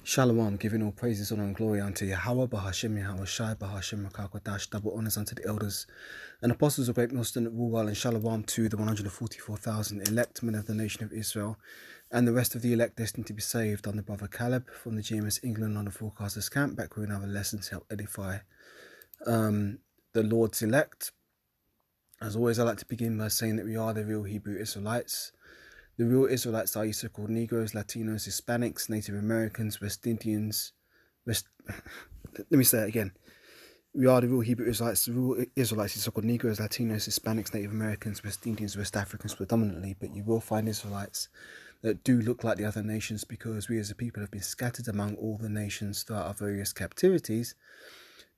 Shalom, giving all praises, honor, and glory unto Yahweh, Bahashim, Yahweh Shai, Bahashim, Makakwadash, double honors unto the elders and apostles of Great Millstone at Woolwell, and Shalom to the 144,000 elect men of the nation of Israel, and the rest of the elect destined to be saved. I'm the brother Caleb from the GMS England on the Forecasters Camp, back with another lesson to help edify the Lord's elect. As always, I like to begin by saying that we are the real Hebrew Israelites. The real Israelites are also called Negroes, Latinos, Hispanics, Native Americans, West Indians. Let me say that again. We are the real Hebrew Israelites. The real Israelites are called Negroes, Latinos, Hispanics, Native Americans, West Indians, West Africans predominantly. But you will find Israelites that do look like the other nations, because we as a people have been scattered among all the nations throughout our various captivities.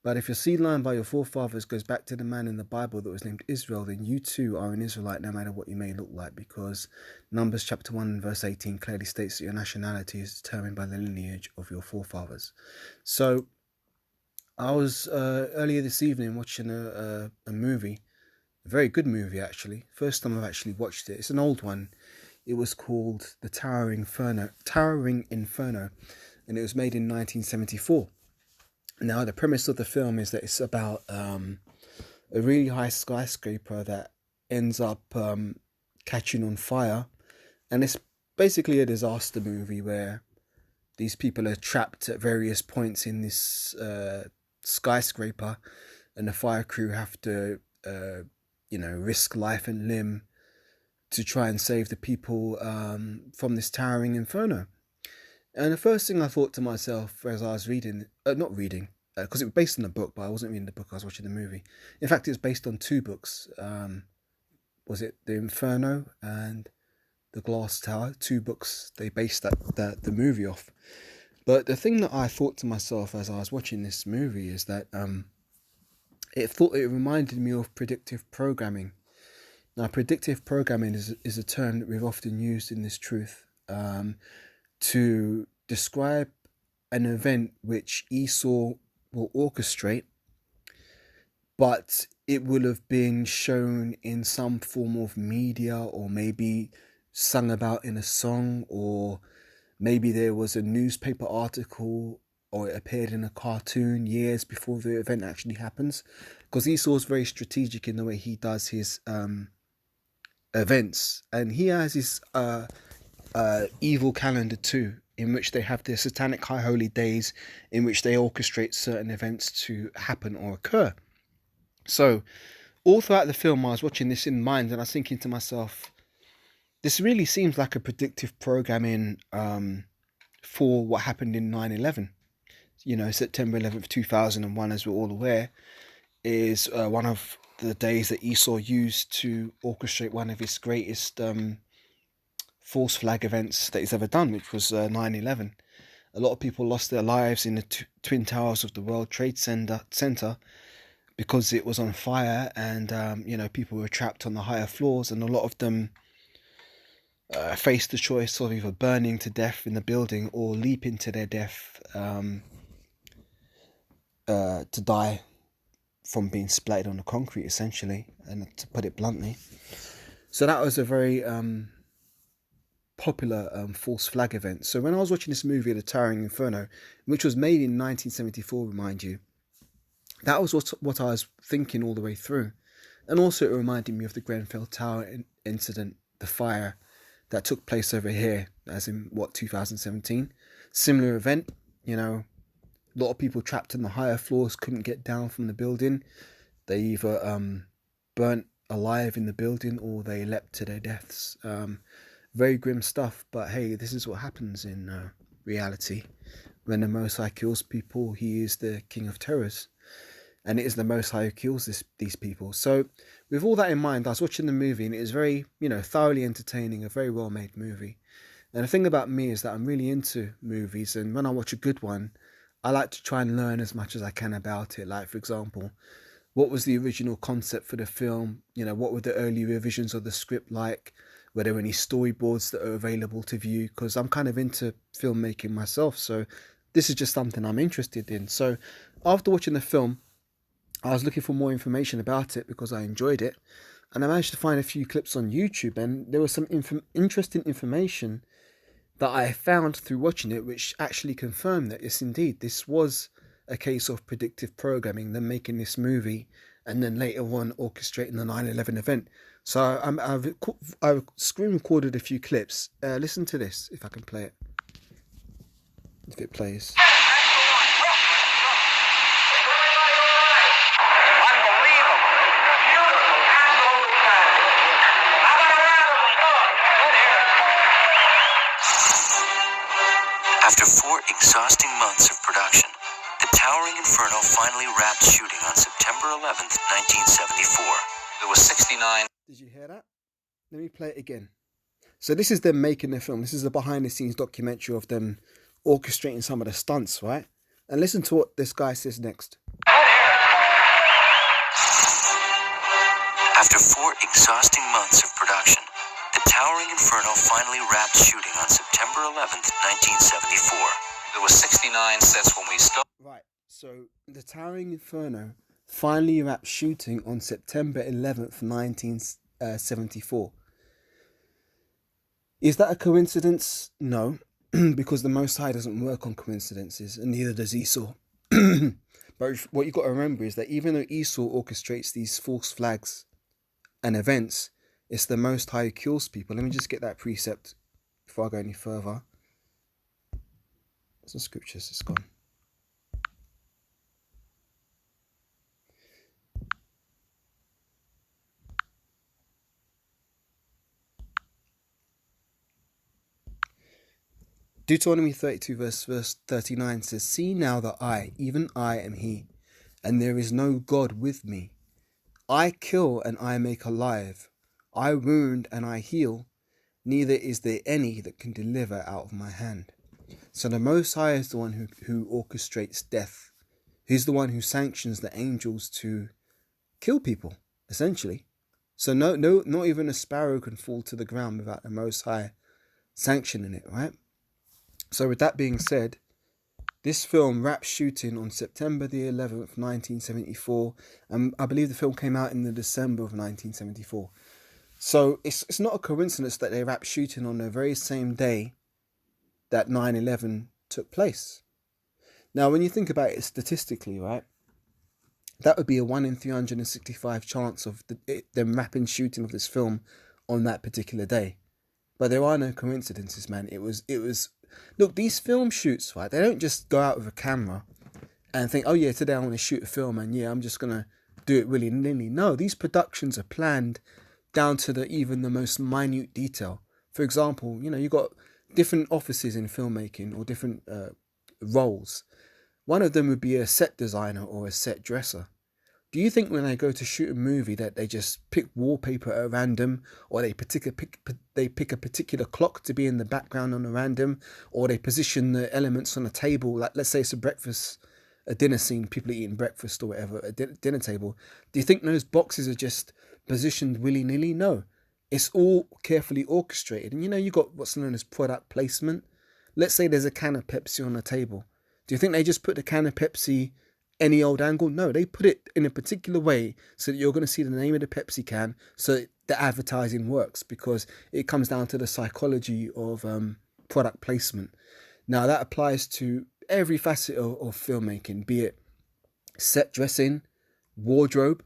But if your seed line by your forefathers goes back to the man in the Bible that was named Israel, then you too are an Israelite, no matter what you may look like, because Numbers chapter 1 verse 18 clearly states that your nationality is determined by the lineage of your forefathers. So I was earlier this evening watching a movie, a very good movie actually. First time I've actually watched it. It's an old one. It was called The Towering Inferno, and it was made in 1974. Now, the premise of the film is that it's about a really high skyscraper that ends up catching on fire. And it's basically a disaster movie where these people are trapped at various points in this skyscraper, and the fire crew have to, risk life and limb to try and save the people from this towering inferno. And the first thing I thought to myself as I was reading, because it was based on a book, but I wasn't reading the book, I was watching the movie. In fact, it was based on two books. Was it The Inferno and The Glass Tower? Two books they based the movie off. But the thing that I thought to myself as I was watching this movie is that it reminded me of predictive programming. Now, predictive programming is a term that we've often used in this truth to describe an event which Esau will orchestrate, but it will have been shown in some form of media, or maybe sung about in a song, or maybe there was a newspaper article, or it appeared in a cartoon years before the event actually happens. Because Esau is very strategic in the way he does his events, and he has his evil calendar too, in which they have their satanic high holy days in which they orchestrate certain events to happen or occur. So all throughout the film I was watching this in mind, and I was thinking to myself, this really seems like a predictive programming for what happened in 9/11. September 11th 2001, as we're all aware, is one of the days that Esau used to orchestrate one of his greatest false flag events that he's ever done, which was 9/11. A lot of people lost their lives in the Twin Towers of the World Trade Center because it was on fire, and people were trapped on the higher floors, and a lot of them faced the choice of either burning to death in the building or leaping to their death to die from being splattered on the concrete, essentially, and to put it bluntly. So that was a very popular false flag event. So when I was watching this movie, The Towering Inferno, which was made in 1974, remind you, that was what I was thinking all the way through. And also it reminded me of the Grenfell Tower incident, the fire that took place over here, as in 2017. Similar event, a lot of people trapped in the higher floors couldn't get down from the building. They either burnt alive in the building or they leapt to their deaths. Very grim stuff, but hey, this is what happens in reality. When the Most High kills people, he is the King of Terrors, and it is the Most High who kills these people. So with all that in mind, I was watching the movie, and it was very, thoroughly entertaining, a very well-made movie. And the thing about me is that I'm really into movies, and when I watch a good one, I like to try and learn as much as I can about it. Like, for example, what was the original concept for the film? What were the early revisions of the script like? Were there any storyboards that are available to view? Because I'm kind of into filmmaking myself, so this is just something I'm interested in. So after watching the film, I was looking for more information about it because I enjoyed it, and I managed to find a few clips on YouTube, and there was some interesting information that I found through watching it, which actually confirmed that yes, indeed, this was a case of predictive programming, them making this movie and then later on orchestrating the 9/11 event. So I've screen recorded a few clips. Listen to this, if I can play it, if it plays. After 4 exhausting months of production, The Towering Inferno finally wrapped shooting on September 11th, 1974. There was 69. Did you hear that? Let me play it again. So this is them making the film. This is a behind-the-scenes documentary of them orchestrating some of the stunts, right? And listen to what this guy says next. After 4 exhausting months of production, The Towering Inferno finally wrapped shooting on September 11th, 1974. There was 69 sets when we started. Right, so The Towering Inferno finally wrapped shooting on September 11th, 1974. Is that a coincidence? No, because the Most High doesn't work on coincidences, and neither does Esau. But what you've got to remember is that even though Esau orchestrates these false flags and events, it's the Most High who kills people. Let me just get that precept before I go any further. Some scriptures, it's gone. Deuteronomy 32 verse 39 says, "See now that I, even I, am he, and there is no God with me. I kill and I make alive. I wound and I heal. Neither is there any that can deliver out of my hand." So the Most High is the one who orchestrates death. He's the one who sanctions the angels to kill people, essentially. So not even a sparrow can fall to the ground without the Most High sanctioning it, right? So with that being said, this film wrapped shooting on September the 11th, 1974. And I believe the film came out in the December of 1974. So it's not a coincidence that they wrapped shooting on the very same day that 9/11 took place. Now, when you think about it statistically, right, that would be a 1 in 365 chance of them wrapping shooting of this film on that particular day. But there are no coincidences, man. It was look, these film shoots, right, they don't just go out with a camera and think, oh yeah, today I want to shoot a film and yeah, I'm just going to do it willy-nilly. No, these productions are planned down to even the most minute detail. For example, you got different offices in filmmaking or different roles. One of them would be a set designer or a set dresser. Do you think when they go to shoot a movie that they just pick wallpaper at random, or they pick a particular clock to be in the background on a random, or they position the elements on a table, like let's say it's a dinner scene, people are eating breakfast or whatever at a dinner table. Do you think those boxes are just positioned willy-nilly? No. It's all carefully orchestrated. And you got what's known as product placement. Let's say there's a can of Pepsi on the table. Do you think they just put the can of Pepsi any old angle? No, they put it in a particular way so that you're going to see the name of the Pepsi can, so the advertising works, because it comes down to the psychology of product placement. Now that applies to every facet of filmmaking, be it set dressing, wardrobe.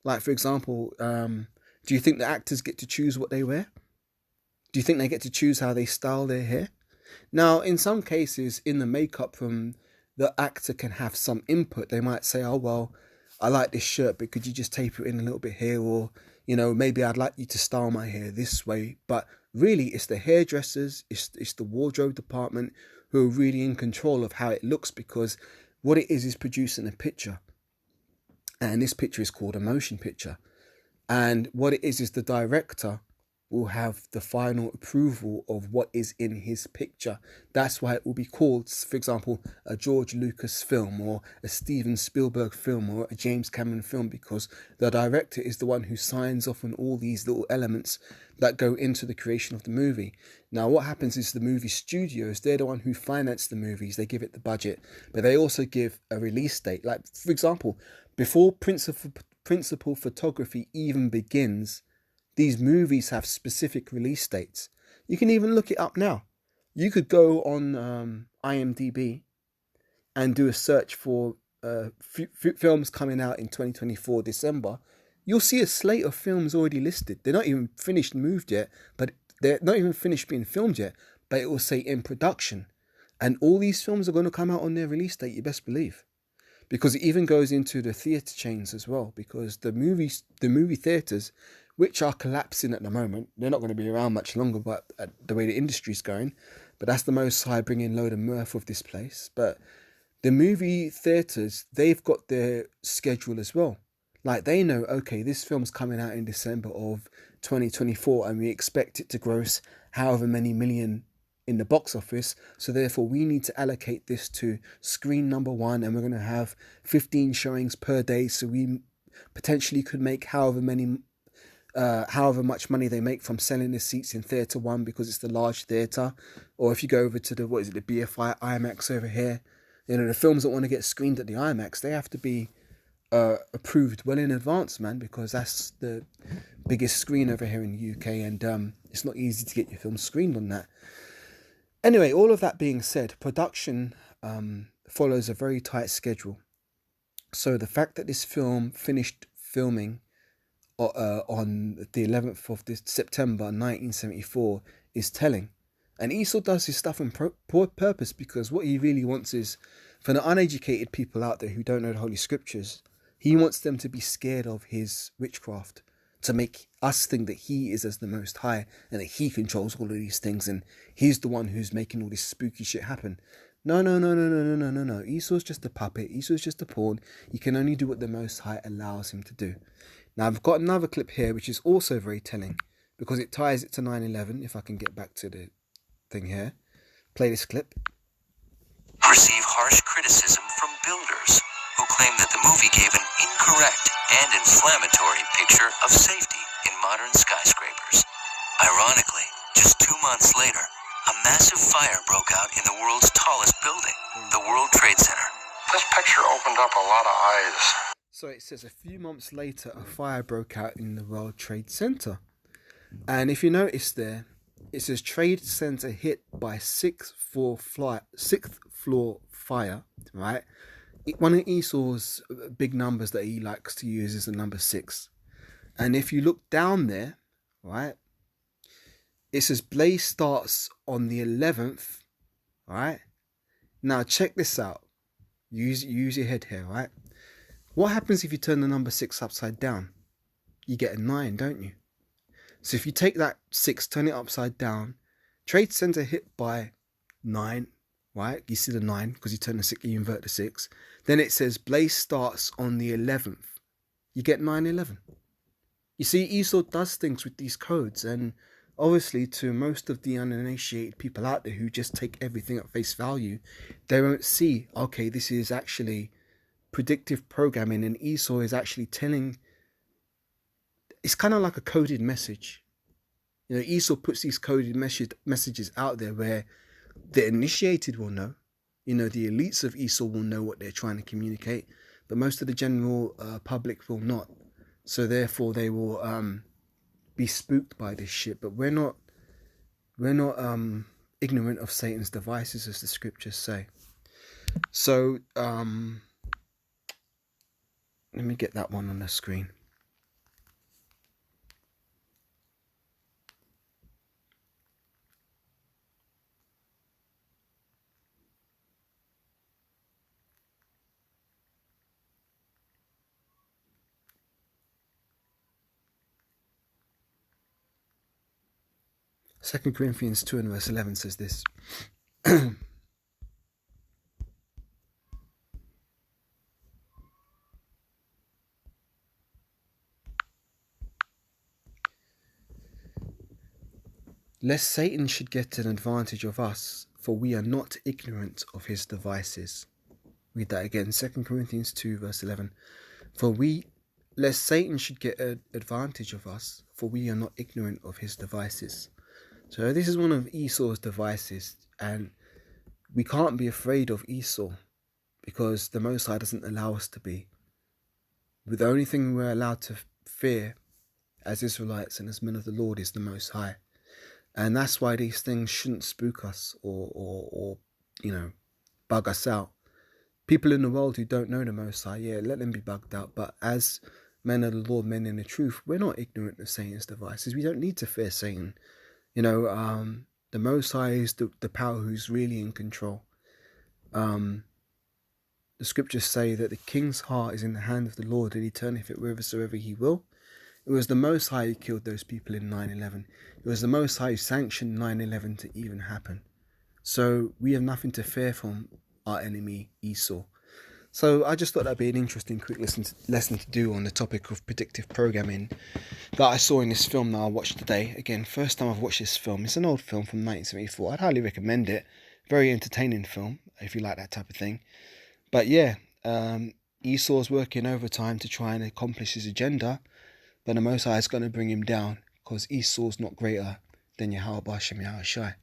Like for example, do you think the actors get to choose what they wear? Do you think they get to choose how they style their hair? Now, in some cases, in the makeup room, the actor can have some input. They might say, oh, well, I like this shirt, but could you just taper it in a little bit here? Or, maybe I'd like you to style my hair this way. But really, it's the hairdressers, it's the wardrobe department who are really in control of how it looks, because what it is producing a picture. And this picture is called a motion picture. And what it is the director will have the final approval of what is in his picture. That's why it will be called, for example, a George Lucas film or a Steven Spielberg film or a James Cameron film, because the director is the one who signs off on all these little elements that go into the creation of the movie. Now, what happens is the movie studios, they're the one who finance the movies. They give it the budget, but they also give a release date. Like, for example, before principal photography even begins, these movies have specific release dates. You can even look it up now. You could go on IMDb and do a search for films coming out in 2024 December. You'll see a slate of films already listed. They're not even finished moved yet, but they're not even finished being filmed yet, but it will say in production. And all these films are going to come out on their release date, you best believe. Because it even goes into the theatre chains as well, because the movie theatres, which are collapsing at the moment, they're not going to be around much longer, but the way the industry's going. But that's the Most High bringing load of mirth with this place. But the movie theatres, they've got their schedule as well. Like, they know, okay, this film's coming out in December of 2024 and we expect it to gross however many million in the box office. So therefore we need to allocate this to screen number 1 and we're going to have 15 showings per day. So we potentially could make however much money they make from selling the seats in theatre 1 because it's the large theatre. Or if you go over to the BFI IMAX over here, you know, the films that want to get screened at the IMAX, they have to be approved well in advance, man, because that's the biggest screen over here in the UK, and it's not easy to get your film screened on that. Anyway, all of that being said, production follows a very tight schedule. So the fact that this film finished filming on the 11th of September 1974 is telling. And Esau does his stuff on purpose, because what he really wants is, for the uneducated people out there who don't know the Holy Scriptures, he wants them to be scared of his witchcraft, to make us think that he is as the Most High and that he controls all of these things and he's the one who's making all this spooky shit happen. No. Esau's just a puppet. Esau's just a pawn. He can only do what the Most High allows him to do. Now, I've got another clip here which is also very telling, because it ties it to 9/11. If I can get back to the thing here. Play this clip. Receive harsh criticism from builders who claim that the movie gave an incorrect and inflammatory picture of safety in modern skyscrapers. Ironically, just 2 months later, a massive fire broke out in the world's tallest building, the World Trade Center. This picture opened up a lot of eyes. So it says a few months later, a fire broke out in the World Trade Center. And if you notice there, it says Trade Center hit by sixth floor fire, right? One of Esau's big numbers that he likes to use is the number 6. And if you look down there, right, it says blaze starts on the 11th, right? Now check this out. Use your head here, right? What happens if you turn the number 6 upside down? You get a 9, don't you? So if you take that 6, turn it upside down, Trade Center hit by 9, right? You see the 9 because you turn the 6, you invert the 6. Then it says blaze starts on the 11th. You get 9/11. You see, Esau does things with these codes, and obviously to most of the uninitiated people out there who just take everything at face value, they won't see, okay, this is actually predictive programming, and Esau is actually telling. It's kind of like a coded message. You know, Esau puts these coded messages out there where the initiated will know. You know, the elites of Esau will know what they're trying to communicate, but most of the general public will not. So therefore, they will be spooked by this shit. But we're not ignorant of Satan's devices, as the scriptures say. So let me get that one on the screen. Second Corinthians 2 and verse 11 says this. Lest Satan should get an advantage of us, for we are not ignorant of his devices. Read that again, 2 Corinthians 2 verse 11. Lest Satan should get an advantage of us, for we are not ignorant of his devices. So this is one of Esau's devices, and we can't be afraid of Esau because the Most High doesn't allow us to be. The only thing we're allowed to fear as Israelites and as men of the Lord is the Most High. And that's why these things shouldn't spook us or bug us out. People in the world who don't know the Most High, yeah, let them be bugged out. But as men of the Lord, men in the truth, we're not ignorant of Satan's devices. We don't need to fear Satan. The Most High is the power who's really in control. The scriptures say that the king's heart is in the hand of the Lord, and he turneth it whithersoever he will. It was the Most High who killed those people in 9/11. It was the Most High who sanctioned 9/11 to even happen. So we have nothing to fear from our enemy Esau. So I just thought that'd be an interesting quick lesson to do on the topic of predictive programming that I saw in this film that I watched today. Again, first time I've watched this film. It's an old film from 1974. I'd highly recommend it. Very entertaining film if you like that type of thing. But yeah, Esau's working overtime to try and accomplish his agenda, but the Most High is going to bring him down because Esau's not greater than Yahweh B'Hashem Yahweh Shai.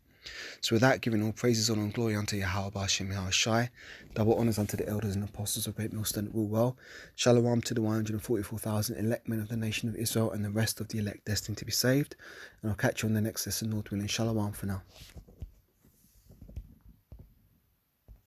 So with that, giving all praises, honor and glory unto Yahweh B'Hashem Yahweh Shai, double honors unto the elders and apostles of Great Millstone that rule well. Shalom to the 144,000 elect men of the nation of Israel and the rest of the elect destined to be saved. And I'll catch you on the next lesson, Lord willing. Shalom for now.